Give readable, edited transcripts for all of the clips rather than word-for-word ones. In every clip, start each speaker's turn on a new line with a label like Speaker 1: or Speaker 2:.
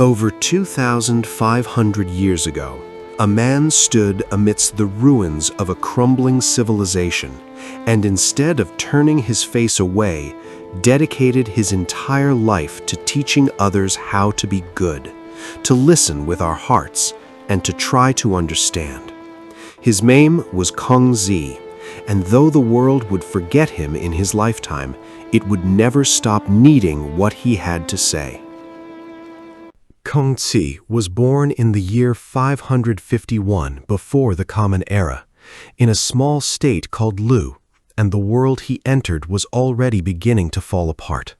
Speaker 1: Over 2,500 years ago, a man stood amidst the ruins of a crumbling civilization, and instead of turning his face away, dedicated his entire life to teaching others how to be good, to listen with our hearts, and to try to understand. His name was Kongzi, and though the world would forget him in his lifetime, it would never stop needing what he had to say. Kongzi was born in the year 551 before the Common Era, in a small state called Lu, and the world he entered was already beginning to fall apart.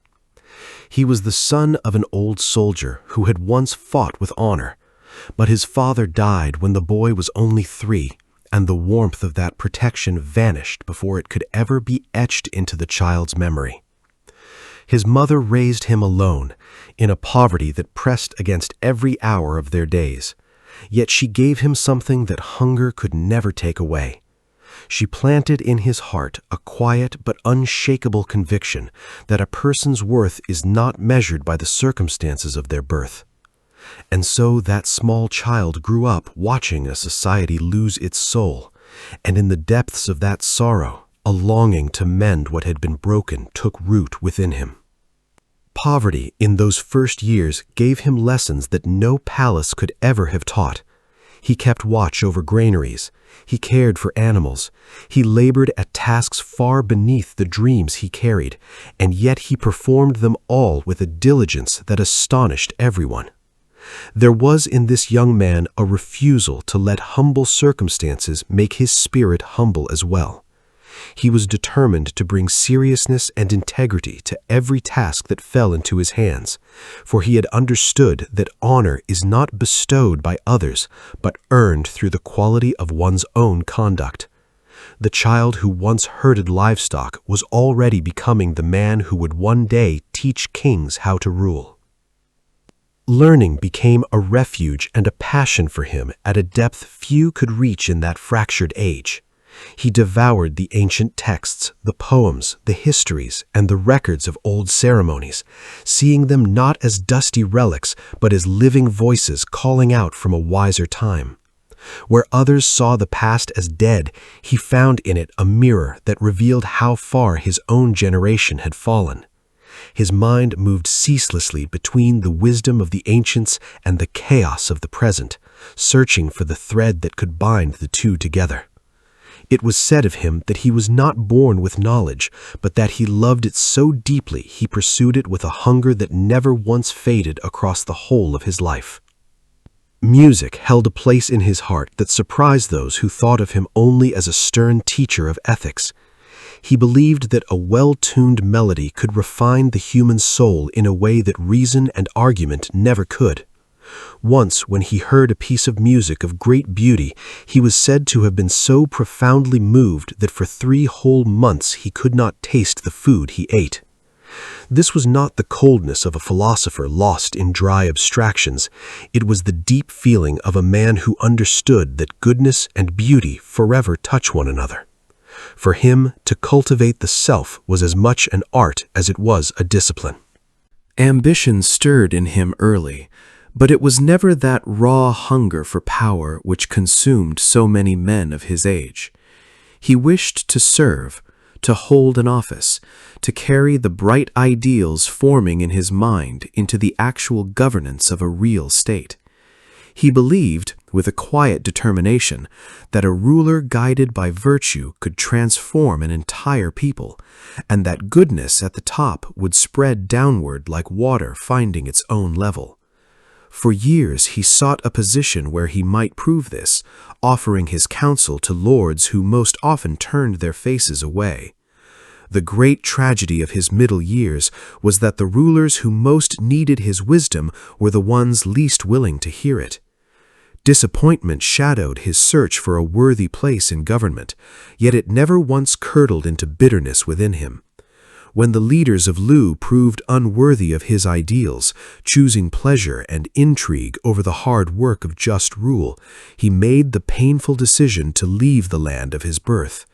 Speaker 1: He was the son of an old soldier who had once fought with honor, but his father died when the boy was only 3, and the warmth of that protection vanished before it could ever be etched into the child's memory. His mother raised him alone, in a poverty that pressed against every hour of their days. Yet she gave him something that hunger could never take away. She planted in his heart a quiet but unshakable conviction that a person's worth is not measured by the circumstances of their birth. And so that small child grew up watching a society lose its soul, and in the depths of that sorrow, a longing to mend what had been broken took root within him. Poverty in those first years gave him lessons that no palace could ever have taught. He kept watch over granaries. He cared for animals. He labored at tasks far beneath the dreams he carried, and yet he performed them all with a diligence that astonished everyone. There was in this young man a refusal to let humble circumstances make his spirit humble as well. He was determined to bring seriousness and integrity to every task that fell into his hands, for he had understood that honor is not bestowed by others, but earned through the quality of one's own conduct. The child who once herded livestock was already becoming the man who would one day teach kings how to rule. Learning became a refuge and a passion for him at a depth few could reach in that fractured age. He devoured the ancient texts, the poems, the histories, and the records of old ceremonies, seeing them not as dusty relics, but as living voices calling out from a wiser time. Where others saw the past as dead, he found in it a mirror that revealed how far his own generation had fallen. His mind moved ceaselessly between the wisdom of the ancients and the chaos of the present, searching for the thread that could bind the two together. It was said of him that he was not born with knowledge, but that he loved it so deeply he pursued it with a hunger that never once faded across the whole of his life. Music held a place in his heart that surprised those who thought of him only as a stern teacher of ethics. He believed that a well-tuned melody could refine the human soul in a way that reason and argument never could. Once, when he heard a piece of music of great beauty, he was said to have been so profoundly moved that for 3 whole months he could not taste the food he ate. This was not the coldness of a philosopher lost in dry abstractions. It was the deep feeling of a man who understood that goodness and beauty forever touch one another. For him, to cultivate the self was as much an art as it was a discipline. Ambition stirred in him early, but it was never that raw hunger for power which consumed so many men of his age. He wished to serve, to hold an office, to carry the bright ideals forming in his mind into the actual governance of a real state. He believed, with a quiet determination, that a ruler guided by virtue could transform an entire people, and that goodness at the top would spread downward like water finding its own level. For years he sought a position where he might prove this, offering his counsel to lords who most often turned their faces away. The great tragedy of his middle years was that the rulers who most needed his wisdom were the ones least willing to hear it. Disappointment shadowed his search for a worthy place in government, yet it never once curdled into bitterness within him. When the leaders of Lu proved unworthy of his ideals, choosing pleasure and intrigue over the hard work of just rule, he made the painful decision to leave the land of his birth.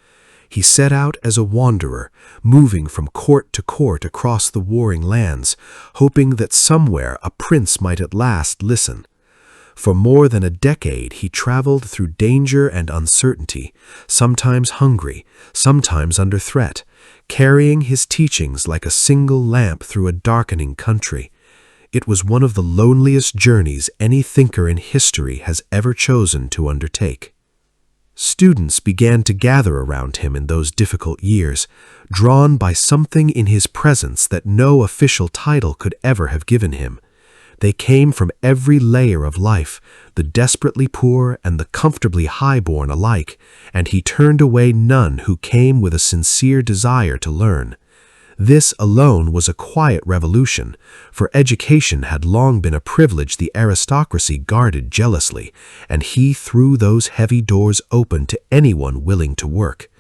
Speaker 1: He set out as a wanderer, moving from court to court across the warring lands, hoping that somewhere a prince might at last listen. For more than a decade he traveled through danger and uncertainty, sometimes hungry, sometimes under threat, carrying his teachings like a single lamp through a darkening country. It was one of the loneliest journeys any thinker in history has ever chosen to undertake. Students began to gather around him in those difficult years, drawn by something in his presence that no official title could ever have given him. They came from every layer of life, the desperately poor and the comfortably highborn alike, and he turned away none who came with a sincere desire to learn. This alone was a quiet revolution, for education had long been a privilege the aristocracy guarded jealously, and he threw those heavy doors open to anyone willing to work.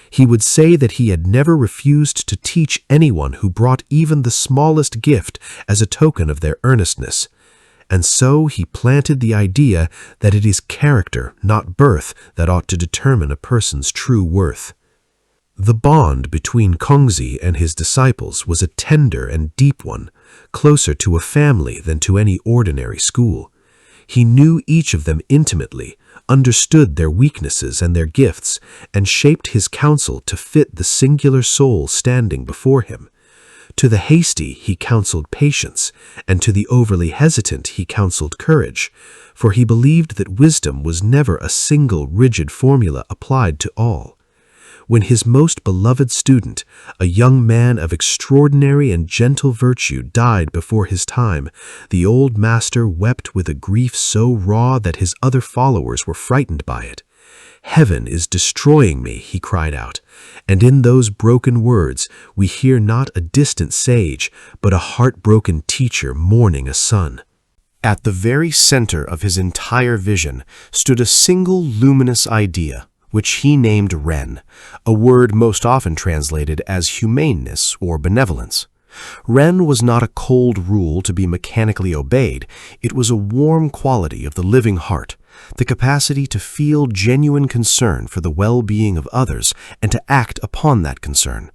Speaker 1: He would say that he had never refused to teach anyone who brought even the smallest gift as a token of their earnestness. And so he planted the idea that it is character, not birth, that ought to determine a person's true worth. The bond between Kongzi and his disciples was a tender and deep one, closer to a family than to any ordinary school. He knew each of them intimately, understood their weaknesses and their gifts, and shaped his counsel to fit the singular soul standing before him. To the hasty he counseled patience, and to the overly hesitant he counseled courage, for he believed that wisdom was never a single rigid formula applied to all. When his most beloved student, a young man of extraordinary and gentle virtue, died before his time, the old master wept with a grief so raw that his other followers were frightened by it. "Heaven is destroying me," he cried out, and in those broken words we hear not a distant sage, but a heartbroken teacher mourning a son. At the very center of his entire vision stood a single luminous idea, which he named Ren, a word most often translated as humaneness or benevolence. Ren was not a cold rule to be mechanically obeyed. It was a warm quality of the living heart, the capacity to feel genuine concern for the well-being of others and to act upon that concern.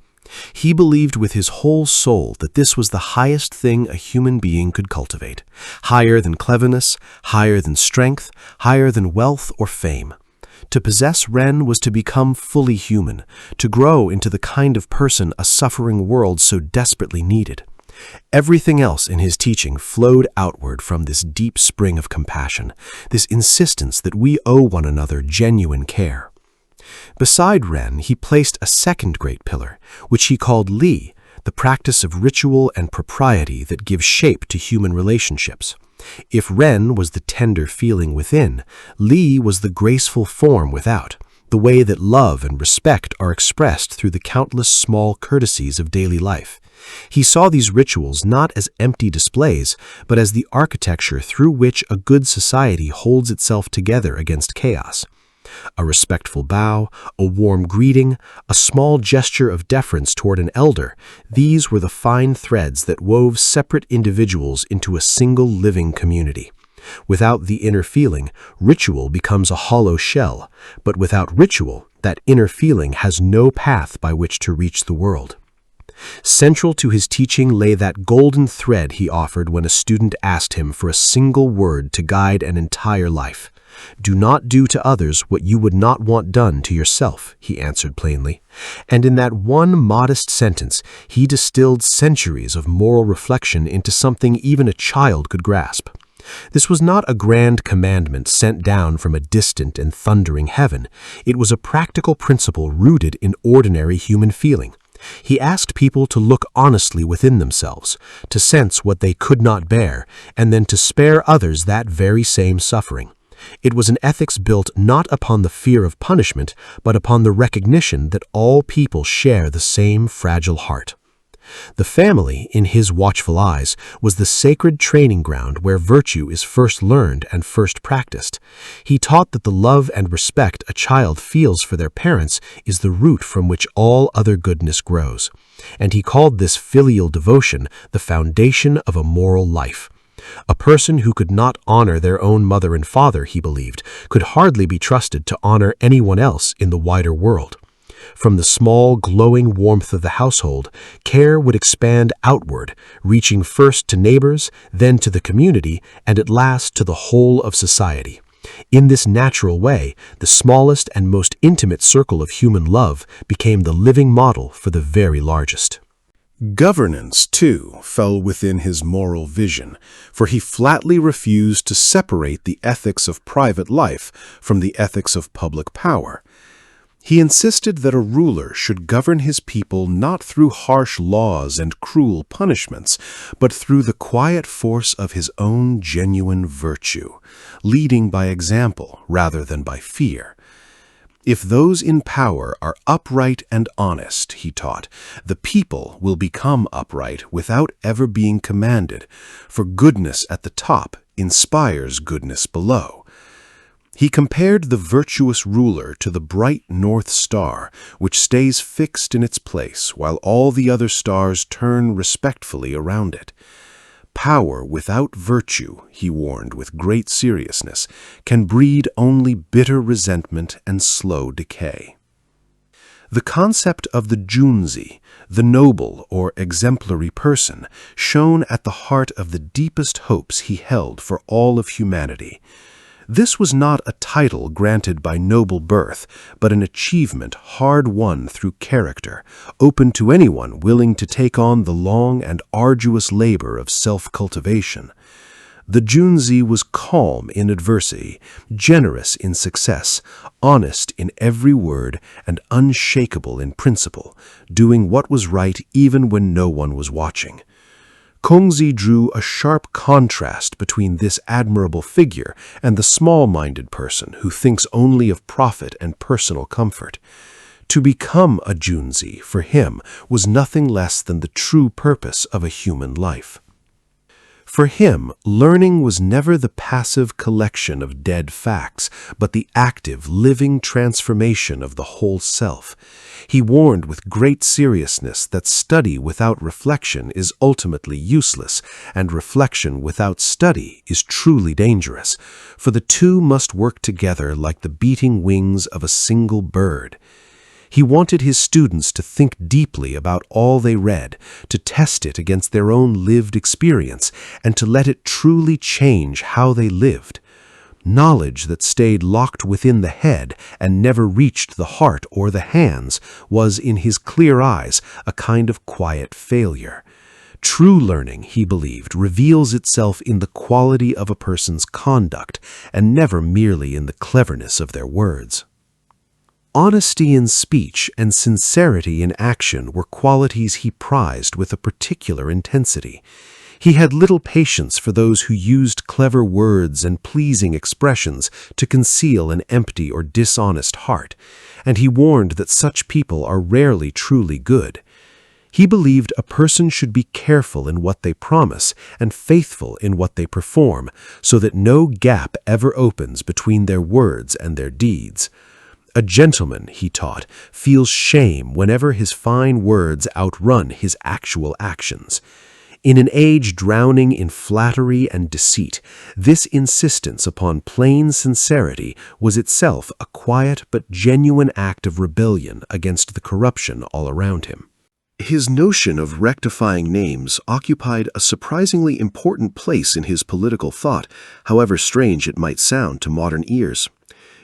Speaker 1: He believed with his whole soul that this was the highest thing a human being could cultivate, higher than cleverness, higher than strength, higher than wealth or fame. To possess Ren was to become fully human, to grow into the kind of person a suffering world so desperately needed. Everything else in his teaching flowed outward from this deep spring of compassion, this insistence that we owe one another genuine care. Beside Ren, he placed a second great pillar, which he called Li, the practice of ritual and propriety that gives shape to human relationships. If Ren was the tender feeling within, Li was the graceful form without, the way that love and respect are expressed through the countless small courtesies of daily life. He saw these rituals not as empty displays, but as the architecture through which a good society holds itself together against chaos. A respectful bow, a warm greeting, a small gesture of deference toward an elder, these were the fine threads that wove separate individuals into a single living community. Without the inner feeling, ritual becomes a hollow shell, but without ritual, that inner feeling has no path by which to reach the world. Central to his teaching lay that golden thread he offered when a student asked him for a single word to guide an entire life. "Do not do to others what you would not want done to yourself," he answered plainly. And in that one modest sentence, he distilled centuries of moral reflection into something even a child could grasp. This was not a grand commandment sent down from a distant and thundering heaven. It was a practical principle rooted in ordinary human feeling. He asked people to look honestly within themselves, to sense what they could not bear, and then to spare others that very same suffering. It was an ethics built not upon the fear of punishment, but upon the recognition that all people share the same fragile heart. The family, in his watchful eyes, was the sacred training ground where virtue is first learned and first practiced. He taught that the love and respect a child feels for their parents is the root from which all other goodness grows. And he called this filial devotion the foundation of a moral life. A person who could not honor their own mother and father, he believed, could hardly be trusted to honor anyone else in the wider world. From the small, glowing warmth of the household, care would expand outward, reaching first to neighbors, then to the community, and at last to the whole of society. In this natural way, the smallest and most intimate circle of human love became the living model for the very largest. Governance, too, fell within his moral vision, for he flatly refused to separate the ethics of private life from the ethics of public power. He insisted that a ruler should govern his people not through harsh laws and cruel punishments, but through the quiet force of his own genuine virtue, leading by example rather than by fear. If those in power are upright and honest, he taught, the people will become upright without ever being commanded, for goodness at the top inspires goodness below. He compared the virtuous ruler to the bright North Star, which stays fixed in its place while all the other stars turn respectfully around it. Power without virtue, he warned with great seriousness, can breed only bitter resentment and slow decay. The concept of the junzi, the noble or exemplary person, shone at the heart of the deepest hopes he held for all of humanity. This was not a title granted by noble birth, but an achievement hard-won through character, open to anyone willing to take on the long and arduous labor of self-cultivation. The junzi was calm in adversity, generous in success, honest in every word, and unshakable in principle, doing what was right even when no one was watching. Kongzi drew a sharp contrast between this admirable figure and the small-minded person who thinks only of profit and personal comfort. To become a junzi, for him, was nothing less than the true purpose of a human life. For him, learning was never the passive collection of dead facts, but the active, living transformation of the whole self. He warned with great seriousness that study without reflection is ultimately useless, and reflection without study is truly dangerous, for the two must work together like the beating wings of a single bird. He wanted his students to think deeply about all they read, to test it against their own lived experience, and to let it truly change how they lived. Knowledge that stayed locked within the head and never reached the heart or the hands was, in his clear eyes, a kind of quiet failure. True learning, he believed, reveals itself in the quality of a person's conduct, and never merely in the cleverness of their words. Honesty in speech and sincerity in action were qualities he prized with a particular intensity. He had little patience for those who used clever words and pleasing expressions to conceal an empty or dishonest heart, and he warned that such people are rarely truly good. He believed a person should be careful in what they promise and faithful in what they perform, so that no gap ever opens between their words and their deeds. A gentleman, he taught, feels shame whenever his fine words outrun his actual actions. In an age drowning in flattery and deceit, this insistence upon plain sincerity was itself a quiet but genuine act of rebellion against the corruption all around him. His notion of rectifying names occupied a surprisingly important place in his political thought, however strange it might sound to modern ears.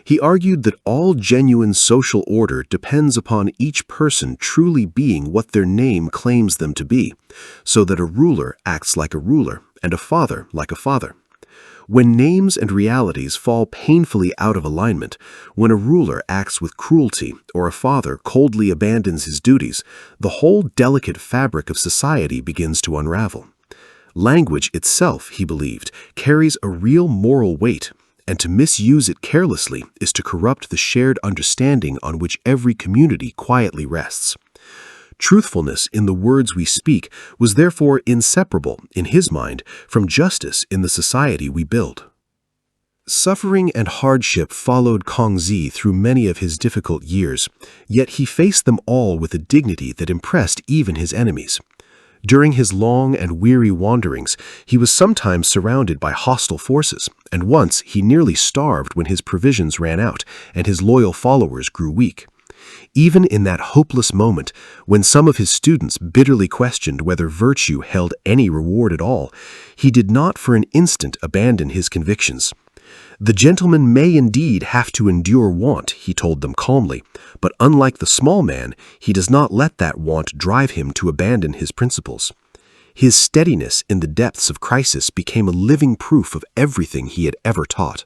Speaker 1: He argued that all genuine social order depends upon each person truly being what their name claims them to be, so that a ruler acts like a ruler and a father like a father. When names and realities fall painfully out of alignment, when a ruler acts with cruelty or a father coldly abandons his duties, the whole delicate fabric of society begins to unravel. Language itself, he believed, carries a real moral weight, and to misuse it carelessly is to corrupt the shared understanding on which every community quietly rests. Truthfulness in the words we speak was therefore inseparable, in his mind, from justice in the society we build. Suffering and hardship followed Kongzi through many of his difficult years, yet he faced them all with a dignity that impressed even his enemies. During his long and weary wanderings, he was sometimes surrounded by hostile forces, and once he nearly starved when his provisions ran out and his loyal followers grew weak. Even in that hopeless moment, when some of his students bitterly questioned whether virtue held any reward at all, he did not for an instant abandon his convictions. The gentleman may indeed have to endure want, he told them calmly, but unlike the small man, he does not let that want drive him to abandon his principles. His steadiness in the depths of crisis became a living proof of everything he had ever taught.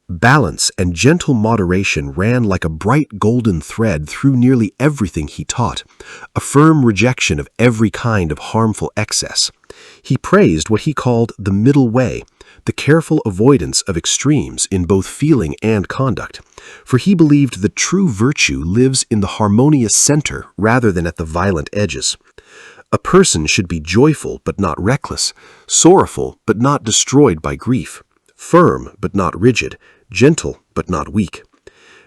Speaker 1: Balance and gentle moderation ran like a bright golden thread through nearly everything he taught, a firm rejection of every kind of harmful excess. He praised what he called the middle way, the careful avoidance of extremes in both feeling and conduct, for he believed that true virtue lives in the harmonious center rather than at the violent edges. A person should be joyful but not reckless, sorrowful but not destroyed by grief, firm but not rigid, gentle but not weak.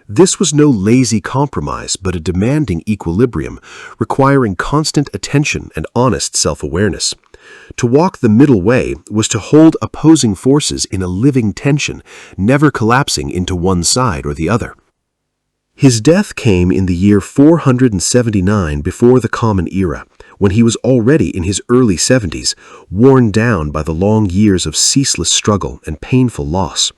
Speaker 1: This was no lazy compromise but a demanding equilibrium, requiring constant attention and honest self-awareness. To walk the middle way was to hold opposing forces in a living tension, never collapsing into one side or the other. His death came in the year 479 before the Common Era, when he was already in his early 70s, worn down by the long years of ceaseless struggle and painful loss.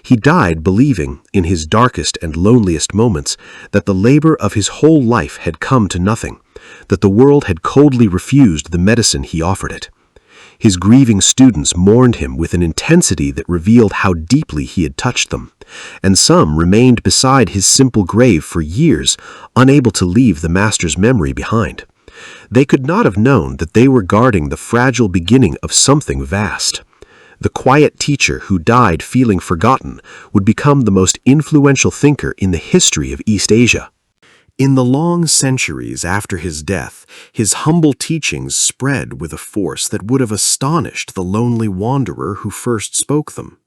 Speaker 1: He died believing, in his darkest and loneliest moments, that the labor of his whole life had come to nothing, that the world had coldly refused the medicine he offered it. His grieving students mourned him with an intensity that revealed how deeply he had touched them, and some remained beside his simple grave for years, unable to leave the master's memory behind. They could not have known that they were guarding the fragile beginning of something vast. The quiet teacher who died feeling forgotten would become the most influential thinker in the history of East Asia. In the long centuries after his death, his humble teachings spread with a force that would have astonished the lonely wanderer who first spoke them.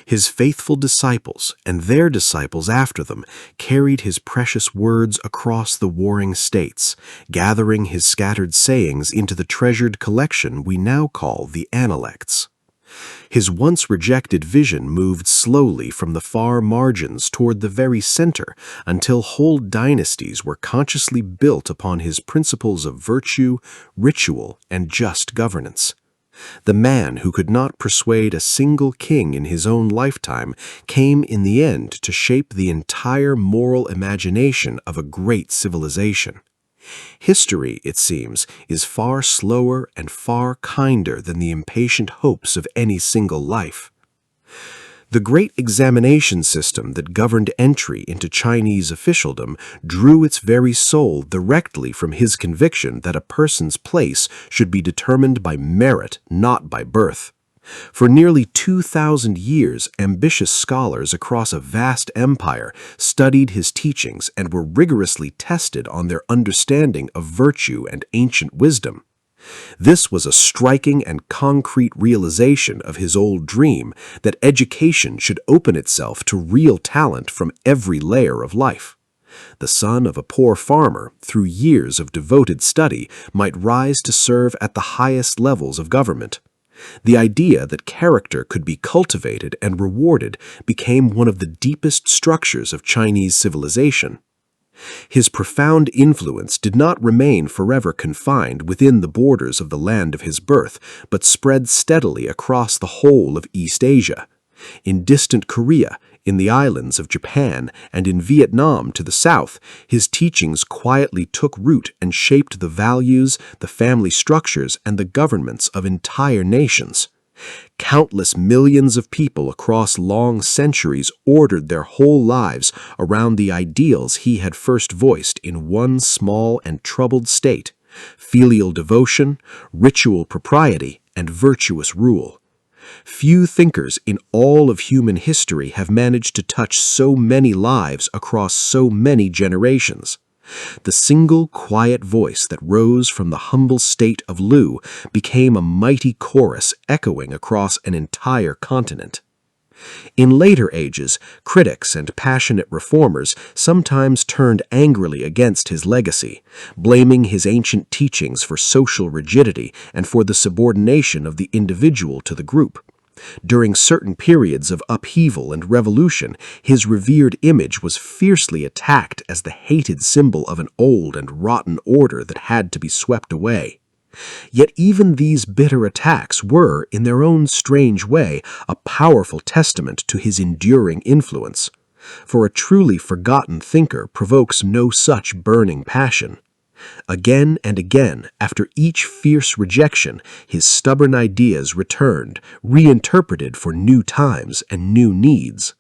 Speaker 1: His faithful disciples and their disciples after them carried his precious words across the warring states, gathering his scattered sayings into the treasured collection we now call the Analects. His once rejected vision moved slowly from the far margins toward the very center until whole dynasties were consciously built upon his principles of virtue, ritual, and just governance. The man who could not persuade a single king in his own lifetime came in the end to shape the entire moral imagination of a great civilization. History, it seems, is far slower and far kinder than the impatient hopes of any single life. The great examination system that governed entry into Chinese officialdom drew its very soul directly from his conviction that a person's place should be determined by merit, not by birth. For nearly 2,000 years, ambitious scholars across a vast empire studied his teachings and were rigorously tested on their understanding of virtue and ancient wisdom. This was a striking and concrete realization of his old dream that education should open itself to real talent from every layer of life. The son of a poor farmer, through years of devoted study, might rise to serve at the highest levels of government. The idea that character could be cultivated and rewarded became one of the deepest structures of Chinese civilization. His profound influence did not remain forever confined within the borders of the land of his birth, but spread steadily across the whole of East Asia. In distant Korea, in the islands of Japan, and in Vietnam to the south, his teachings quietly took root and shaped the values, the family structures, and the governments of entire nations. Countless millions of people across long centuries ordered their whole lives around the ideals he had first voiced in one small and troubled state: filial devotion, ritual propriety, and virtuous rule. Few thinkers in all of human history have managed to touch so many lives across so many generations. The single quiet voice that rose from the humble state of Lu became a mighty chorus echoing across an entire continent. In later ages, critics and passionate reformers sometimes turned angrily against his legacy, blaming his ancient teachings for social rigidity and for the subordination of the individual to the group. During certain periods of upheaval and revolution, his revered image was fiercely attacked as the hated symbol of an old and rotten order that had to be swept away. Yet even these bitter attacks were, in their own strange way, a powerful testament to his enduring influence. For a truly forgotten thinker provokes no such burning passion. Again and again, after each fierce rejection, his stubborn ideas returned, reinterpreted for new times and new needs.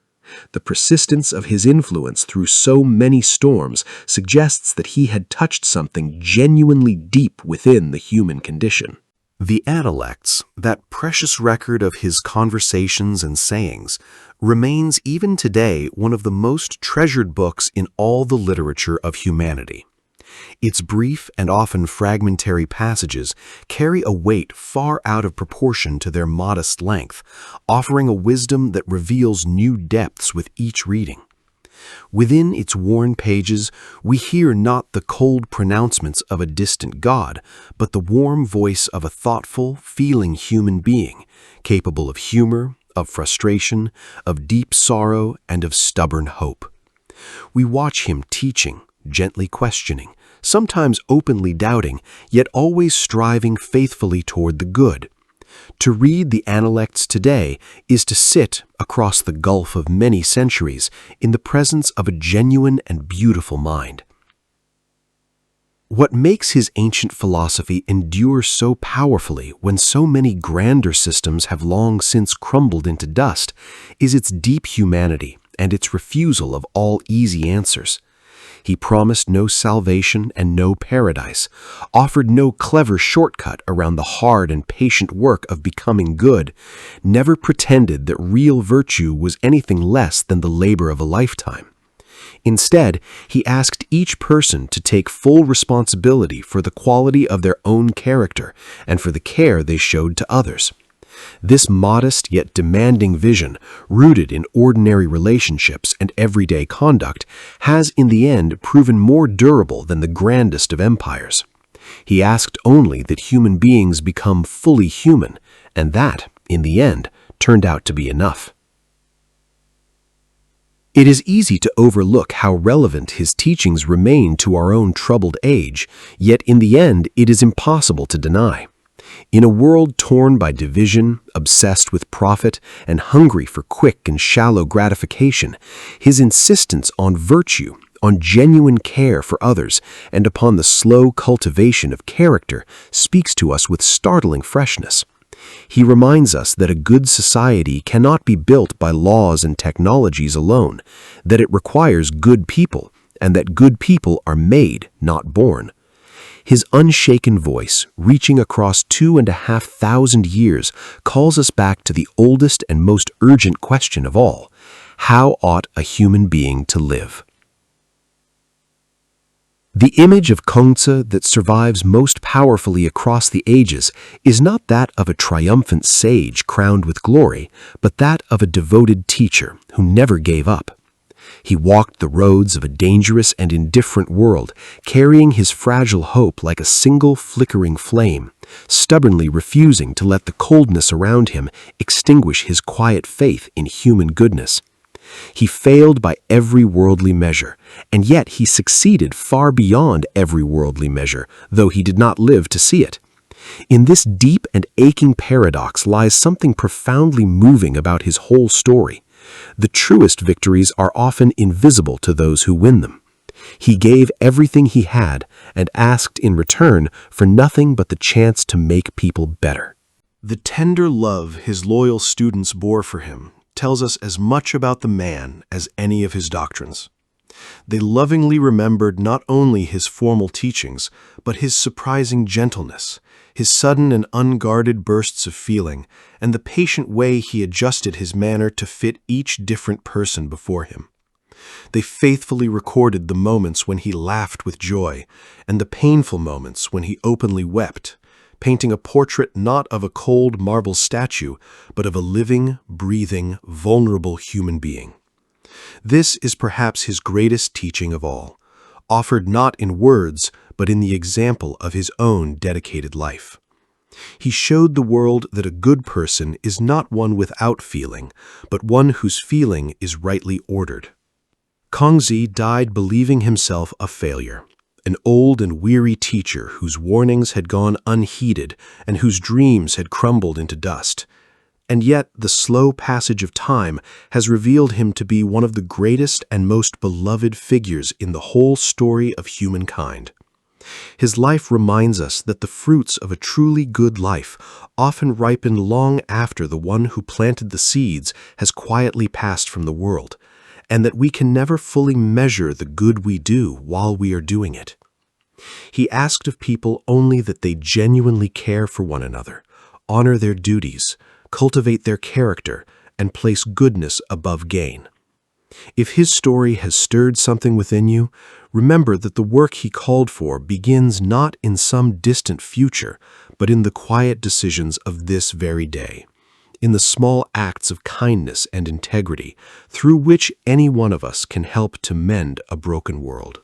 Speaker 1: The persistence of his influence through so many storms suggests that he had touched something genuinely deep within the human condition. The Analects, that precious record of his conversations and sayings, remains even today one of the most treasured books in all the literature of humanity. Its brief and often fragmentary passages carry a weight far out of proportion to their modest length, offering a wisdom that reveals new depths with each reading. Within its worn pages, we hear not the cold pronouncements of a distant god, but the warm voice of a thoughtful, feeling human being, capable of humor, of frustration, of deep sorrow, and of stubborn hope. We watch him teaching, gently questioning, sometimes openly doubting, yet always striving faithfully toward the good. To read the Analects today is to sit across the gulf of many centuries in the presence of a genuine and beautiful mind. What makes his ancient philosophy endure so powerfully when so many grander systems have long since crumbled into dust is its deep humanity and its refusal of all easy answers. He promised no salvation and no paradise, offered no clever shortcut around the hard and patient work of becoming good, never pretended that real virtue was anything less than the labor of a lifetime. Instead, he asked each person to take full responsibility for the quality of their own character and for the care they showed to others. This modest yet demanding vision, rooted in ordinary relationships and everyday conduct, has in the end proven more durable than the grandest of empires. He asked only that human beings become fully human, and that, in the end, turned out to be enough. It is easy to overlook how relevant his teachings remain to our own troubled age, yet in the end it is impossible to deny. In a world torn by division, obsessed with profit, and hungry for quick and shallow gratification, his insistence on virtue, on genuine care for others, and upon the slow cultivation of character speaks to us with startling freshness. He reminds us that a good society cannot be built by laws and technologies alone, that it requires good people, and that good people are made, not born. His unshaken voice, reaching across 2,500 years, calls us back to the oldest and most urgent question of all: how ought a human being to live? The image of Kongzi that survives most powerfully across the ages is not that of a triumphant sage crowned with glory, but that of a devoted teacher who never gave up. He walked the roads of a dangerous and indifferent world, carrying his fragile hope like a single flickering flame, stubbornly refusing to let the coldness around him extinguish his quiet faith in human goodness. He failed by every worldly measure, and yet he succeeded far beyond every worldly measure, though he did not live to see it. In this deep and aching paradox lies something profoundly moving about his whole story. The truest victories are often invisible to those who win them. He gave everything he had and asked in return for nothing but the chance to make people better. The tender love his loyal students bore for him tells us as much about the man as any of his doctrines. They lovingly remembered not only his formal teachings, but his surprising gentleness, his sudden and unguarded bursts of feeling, and the patient way he adjusted his manner to fit each different person before him. They faithfully recorded the moments when he laughed with joy, and the painful moments when he openly wept, painting a portrait not of a cold marble statue, but of a living, breathing, vulnerable human being. This is perhaps his greatest teaching of all, offered not in words, but in the example of his own dedicated life. He showed the world that a good person is not one without feeling, but one whose feeling is rightly ordered. Kongzi died believing himself a failure, an old and weary teacher whose warnings had gone unheeded and whose dreams had crumbled into dust. And yet the slow passage of time has revealed him to be one of the greatest and most beloved figures in the whole story of humankind. His life reminds us that the fruits of a truly good life often ripen long after the one who planted the seeds has quietly passed from the world, and that we can never fully measure the good we do while we are doing it. He asked of people only that they genuinely care for one another, honor their duties, cultivate their character, and place goodness above gain. If his story has stirred something within you, remember that the work he called for begins not in some distant future, but in the quiet decisions of this very day, in the small acts of kindness and integrity, through which any one of us can help to mend a broken world.